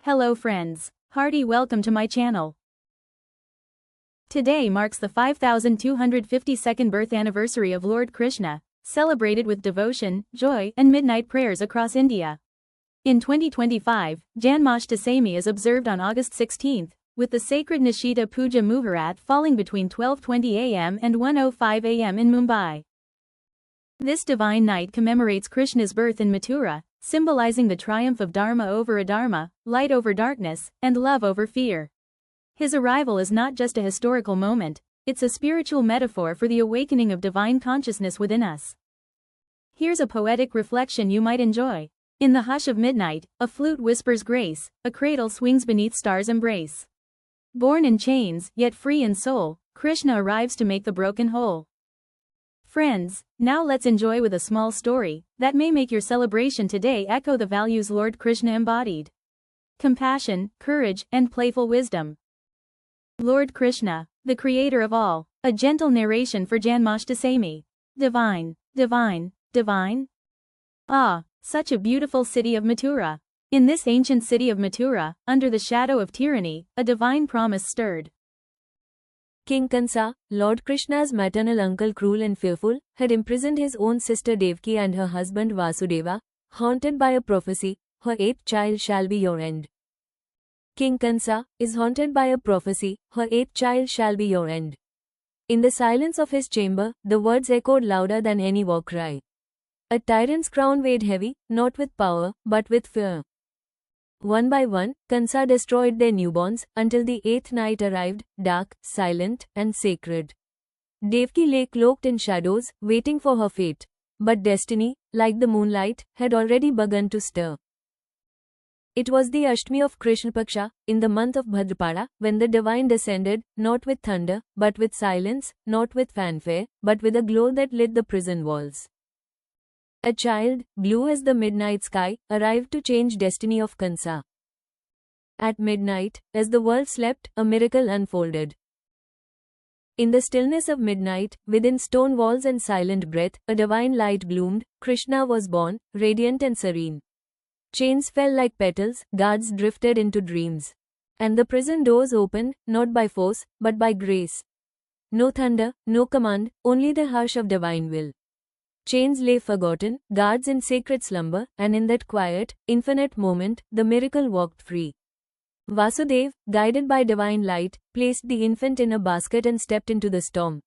Hello friends, hearty welcome to my channel. Today marks the 5252nd birth anniversary of Lord Krishna, celebrated with devotion, joy, and midnight prayers across India. In 2025, Janmashtami is observed on August 16, with the sacred Nishita Puja Muhurat falling between 12:20 am and 1:05 am in Mumbai. This divine night commemorates Krishna's birth in Mathura, symbolizing the triumph of Dharma over Adharma, light over darkness, and love over fear. His arrival is not just a historical moment, it's a spiritual metaphor for the awakening of divine consciousness within us. Here's a poetic reflection you might enjoy. In the hush of midnight, a flute whispers grace, a cradle swings beneath stars' embrace. Born in chains, yet free in soul, Krishna arrives to make the broken whole. Friends, now let's enjoy with a small story that may make your celebration today echo the values Lord Krishna embodied: compassion, courage, and playful wisdom. Lord Krishna, the creator of all, a gentle narration for Janmashtami. Divine, divine, divine. Ah, such a beautiful city of Mathura. In this ancient city of Mathura, under the shadow of tyranny, a divine promise stirred. King Kansa, Lord Krishna's maternal uncle cruel and fearful, had imprisoned his own sister Devaki and her husband Vasudeva, haunted by a prophecy, her eighth child shall be your end. King Kansa is haunted by a prophecy, her eighth child shall be your end. In the silence of his chamber, the words echoed louder than any war cry. A tyrant's crown weighed heavy, not with power, but with fear. One by one, Kansa destroyed their newborns, until the eighth night arrived, dark, silent, and sacred. Devaki lay cloaked in shadows, waiting for her fate. But destiny, like the moonlight, had already begun to stir. It was the Ashtami of Krishna Paksha, in the month of Bhadrapada, when the divine descended, not with thunder, but with silence, not with fanfare, but with a glow that lit the prison walls. A child, blue as the midnight sky, arrived to change destiny of Kansa. At midnight, as the world slept, a miracle unfolded. In the stillness of midnight, within stone walls and silent breath, a divine light bloomed. Krishna was born, radiant and serene. Chains fell like petals, guards drifted into dreams. And the prison doors opened, not by force, but by grace. No thunder, no command, only the hush of divine will. Chains lay forgotten, guards in sacred slumber, and in that quiet, infinite moment, the miracle walked free. Vasudeva, guided by divine light, placed the infant in a basket and stepped into the storm.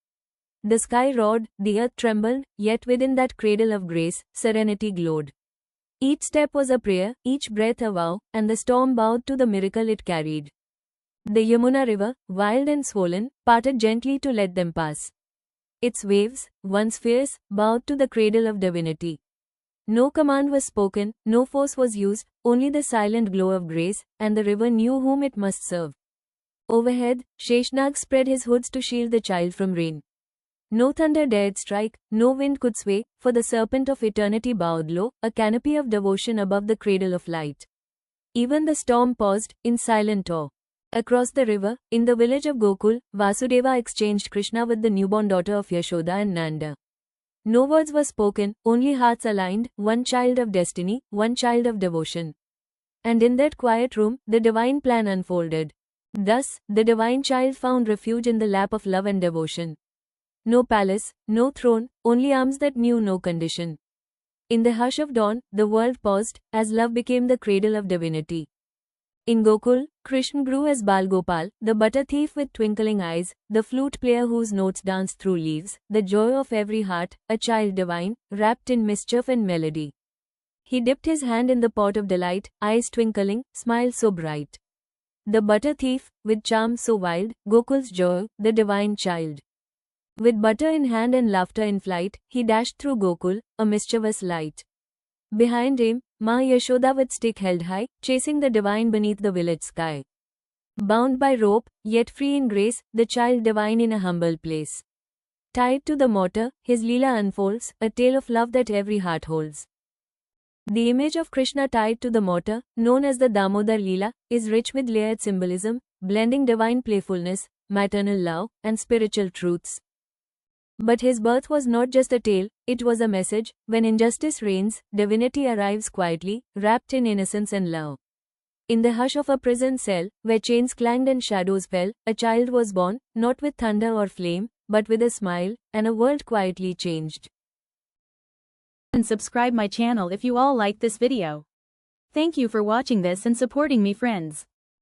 The sky roared, the earth trembled, yet within that cradle of grace, serenity glowed. Each step was a prayer, each breath a vow, and the storm bowed to the miracle it carried. The Yamuna river, wild and swollen, parted gently to let them pass. Its waves, once fierce, bowed to the cradle of divinity. No command was spoken, no force was used, only the silent glow of grace, and the river knew whom it must serve. Overhead, Sheshnag spread his hoods to shield the child from rain. No thunder dared strike, no wind could sway, for the serpent of eternity bowed low, a canopy of devotion above the cradle of light. Even the storm paused, in silent awe. Across the river, in the village of Gokul, Vasudeva exchanged Krishna with the newborn daughter of Yashoda and Nanda. No words were spoken, only hearts aligned, one child of destiny, one child of devotion. And in that quiet room, the divine plan unfolded. Thus, the divine child found refuge in the lap of love and devotion. No palace, no throne, only arms that knew no condition. In the hush of dawn, the world paused, as love became the cradle of divinity. In Gokul, Krishna grew as Bal Gopal, the butter thief with twinkling eyes, the flute player whose notes danced through leaves, the joy of every heart, a child divine, wrapped in mischief and melody. He dipped his hand in the pot of delight, eyes twinkling, smile so bright. The butter thief, with charm so wild, Gokul's joy, the divine child. With butter in hand and laughter in flight, he dashed through Gokul, a mischievous light. Behind him, Ma Yashoda with stick held high, chasing the divine beneath the village sky. Bound by rope, yet free in grace, the child divine in a humble place. Tied to the mortar, his Leela unfolds, a tale of love that every heart holds. The image of Krishna tied to the mortar, known as the Damodar Leela, is rich with layered symbolism, blending divine playfulness, maternal love, and spiritual truths. But his birth was not just a tale, it was a message. When injustice reigns, divinity arrives quietly, wrapped in innocence and love. In the hush of a prison cell, where chains clanged and shadows fell, a child was born, not with thunder or flame, but with a smile, and a world quietly changed. And subscribe my channel if you all like this video. Thank you for watching this and supporting me, friends.